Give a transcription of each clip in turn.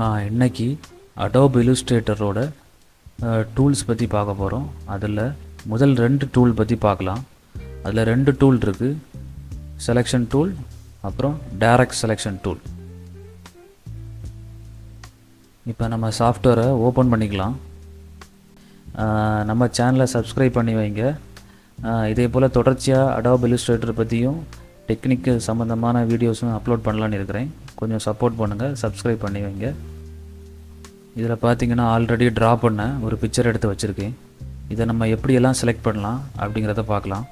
இன்னைக்கு Adobe Illustratorோட tools பற்றி பார்க்க போகிறோம். அதில் முதல் 2 டூல் பற்றி பார்க்கலாம். அதில் 2 டூல் இருக்குது, செலெக்ஷன் டூல் அப்புறம் டைரக்ட் செலெக்ஷன் டூல். இப்போ நம்ம சாஃப்ட்வேரை ஓப்பன் பண்ணிக்கலாம். நம்ம சேனலை சப்ஸ்கிரைப் பண்ணி வைங்க. இதே போல் தொடர்ச்சியாக Adobe Illustrator பற்றியும் டெக்னிக்கு சம்மந்தமான வீடியோஸும் அப்லோட் பண்ணலான்னு இருக்கிறேன். கொஞ்சம் சப்போர்ட் பண்ணுங்கள், சப்ஸ்கிரைப் பண்ணி வைங்க. இதில் பார்த்தீங்கன்னா ஆல்ரெடி ட்ரா பண்ண ஒரு பிக்சர் எடுத்து வச்சுருக்கேன். இதை நம்ம எப்படியெல்லாம் செலக்ட் பண்ணலாம் அப்படிங்கிறத பார்க்கலாம்.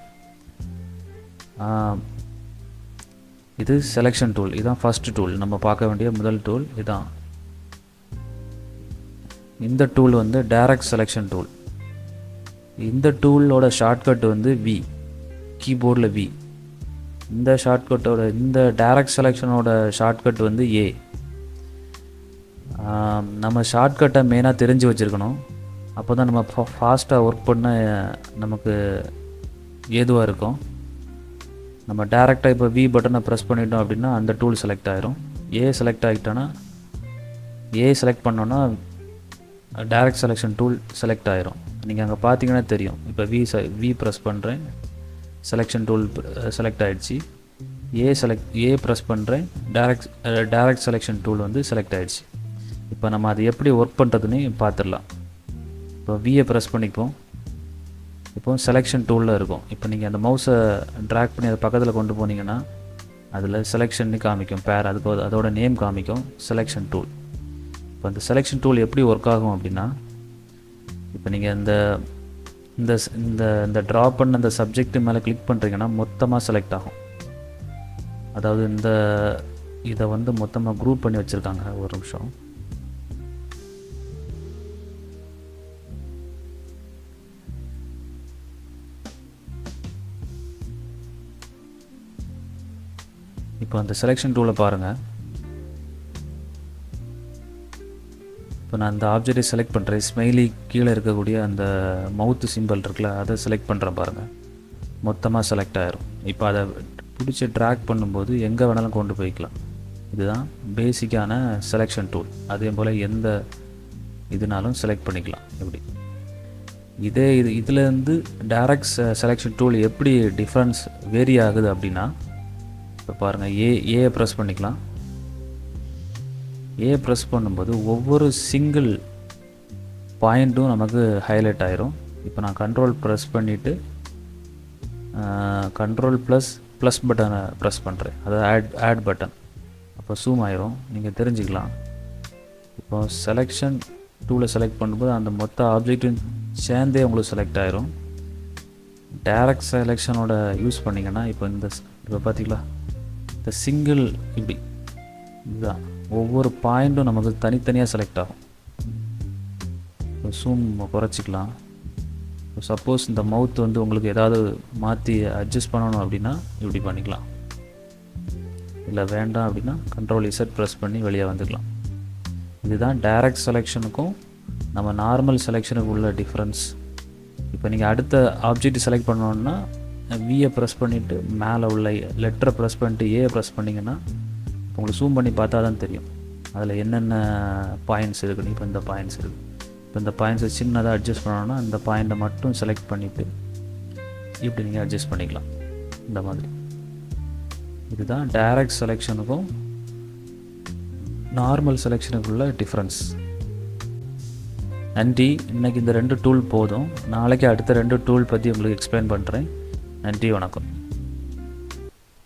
இது செலெக்ஷன் டூல். இதுதான் ஃபஸ்ட்டு டூல், நம்ம பார்க்க வேண்டிய முதல் டூல் இதுதான். இந்த டூல் வந்து டைரக்ட் செலெக்ஷன் டூல். இந்த டூலோட ஷார்ட்கட் வந்து வி, கீபோர்டில் வி. இந்த ஷார்ட்கட்டோட இந்த டைரக்ட் செலெக்ஷனோட ஷார்ட்கட் வந்து ஏ. நம்ம ஷார்ட்கட்டை மெயினாக தெரிஞ்சு வச்சுருக்கணும். அப்போ தான் நம்ம ஃபாஸ்ட்டாக ஒர்க் பண்ண நமக்கு ஏதுவாக இருக்கும். நம்ம டேரெக்டாக இப்போ வி பட்டனை ப்ரெஸ் பண்ணிட்டோம் அப்படின்னா அந்த டூல் செலக்ட் ஆகிரும். ஏ செலக்ட் ஆகிட்டோன்னா ஏ செலக்ட் பண்ணோன்னா டைரக்ட் செலெக்ஷன் டூல் செலக்ட் ஆகிரும். நீங்கள் அங்கே பார்த்தீங்கன்னா தெரியும். இப்போ வி ப்ரெஸ் பண்ணுறேன், செலெக்ஷன் டூல் செலக்ட் ஆகிடுச்சு. ஏ ப்ரெஸ் பண்ணுறேன், டைரக்ட் செலெக்ஷன் டூல் வந்து செலக்ட் ஆகிடுச்சு. இப்போ நம்ம அது எப்படி ஒர்க் பண்ணுறதுன்னு பார்த்துடலாம். இப்போ வியை ப்ரெஸ் பண்ணிப்போம். இப்போ செலெக்ஷன் டூலில் இருக்கும். இப்போ நீங்கள் அந்த மவுஸை ட்ராக் பண்ணி அதை பக்கத்தில் கொண்டு போனீங்கன்னா அதில் செலெக்ஷன் காமிக்கும், அதுக்கு அதோட நேம் காமிக்கும், செலெக்ஷன் டூல். இப்போ அந்த செலெக்ஷன் டூல் எப்படி ஒர்க் ஆகும் அப்படின்னா, இப்போ நீங்கள் இந்த இந்த இந்த ட்ரா பண்ண அந்த சப்ஜெக்ட் மேலே கிளிக் பண்ணுறீங்கன்னா மொத்தமாக செலக்ட் ஆகும். அதாவது இதை வந்து மொத்தமாக குரூப் பண்ணி வச்சுருக்காங்க. ஒரு நிமிஷம். இப்போ அந்த செலெக்ஷன் டூலை பாருங்கள். இப்போ நான் அந்த ஆப்ஜெக்டை செலக்ட் பண்ணுறேன். ஸ்மைலி கீழே இருக்கக்கூடிய அந்த மவுத்து சிம்பிள் இருக்குல்ல, அதை செலக்ட் பண்ணுறேன் பாருங்கள். மொத்தமாக செலக்ட் ஆகிரும். இப்போ அதை பிடிச்சி ட்ராக் பண்ணும்போது எங்கே வேணாலும் கொண்டு போய்க்கலாம். இதுதான் பேசிக்கான செலெக்ஷன் டூல். அதே போல் எந்த இதுனாலும் செலக்ட் பண்ணிக்கலாம். எப்படி இதுலேருந்து டைரக்ட் செலெக்ஷன் டூல் எப்படி டிஃப்ரென்ஸ் வேரி ஆகுது அப்படின்னா, இப்போ பாருங்கள், ஏ ப்ரெஸ் பண்ணிக்கலாம். ஏ ப்ரெஸ் பண்ணும்போது ஒவ்வொரு சிங்கிள் பாயிண்ட்டும் நமக்கு ஹைலைட் ஆயிரும். இப்போ நான் கண்ட்ரோல் ப்ரெஸ் பண்ணிவிட்டு கண்ட்ரோல் ப்ளஸ் பட்டனை ப்ரெஸ் பண்ணுறேன், அதாவது ஆட் பட்டன். அப்போ ஜூம் ஆயிரும், நீங்கள் தெரிஞ்சுக்கலாம். இப்போ செலெக்ஷன் டூலை செலக்ட் பண்ணும்போது அந்த மொத்த ஆப்ஜெக்டும் சேர்ந்தே உங்களுக்கு செலக்ட் ஆயிரும். டைரக்ட் செலெக்ஷனோட யூஸ் பண்ணிங்கன்னா இப்போ பார்த்தீங்களா, இந்த சிங்கிள் இப்படி இதுதான் ஒவ்வொரு பாயிண்ட்டும் நமக்கு தனித்தனியாக செலக்ட் ஆகும். ஜூம் குறைச்சிக்கலாம். சப்போஸ் இந்த மவுத் வந்து உங்களுக்கு ஏதாவது மாற்றி அட்ஜஸ்ட் பண்ணணும் அப்படின்னா இப்படி பண்ணிக்கலாம். இல்லை வேண்டாம் அப்படின்னா கண்ட்ரோல் இசட் ப்ரெஸ் பண்ணி வெளியே வந்துக்கலாம். இதுதான் டைரக்ட் செலெக்ஷனுக்கும் நம்ம நார்மல் செலெக்ஷனுக்கு உள்ள டிஃப்ரென்ஸ். இப்போ நீங்கள் அடுத்த ஆப்ஜெக்ட் செலக்ட் பண்ணணுன்னா வியை ப்ரெஸ் பண்ணிவிட்டு மேலே உள்ள லெட்டரை ப்ரெஸ் பண்ணிட்டு ஏ ப்ரெஸ் பண்ணிங்கன்னா உங்களுக்கு ஜூம் பண்ணி பார்த்தா தான் தெரியும் அதில் என்னென்ன பாயிண்ட்ஸ் இருக்குன்னு. இப்போ இந்த பாயிண்ட்ஸ் இருக்குது. இப்போ இந்த பாயிண்ட்ஸை சின்னதாக அட்ஜஸ்ட் பண்ணணுன்னா இந்த பாயிண்ட்டை மட்டும் செலக்ட் பண்ணிவிட்டு இப்படி நீங்கள் அட்ஜஸ்ட் பண்ணிக்கலாம். இந்த மாதிரி இதுதான் டைரக்ட் செலெக்ஷனுக்கும் நார்மல் செலெக்ஷனுக்குள்ள டிஃப்ரென்ஸ். நன்றி. இன்றைக்கி இந்த 2 டூல் போதும். நாளைக்கு அடுத்த 2 டூல் பற்றி உங்களுக்கு எக்ஸ்பிளைன் பண்ணுறேன். நன்றி, வணக்கம்.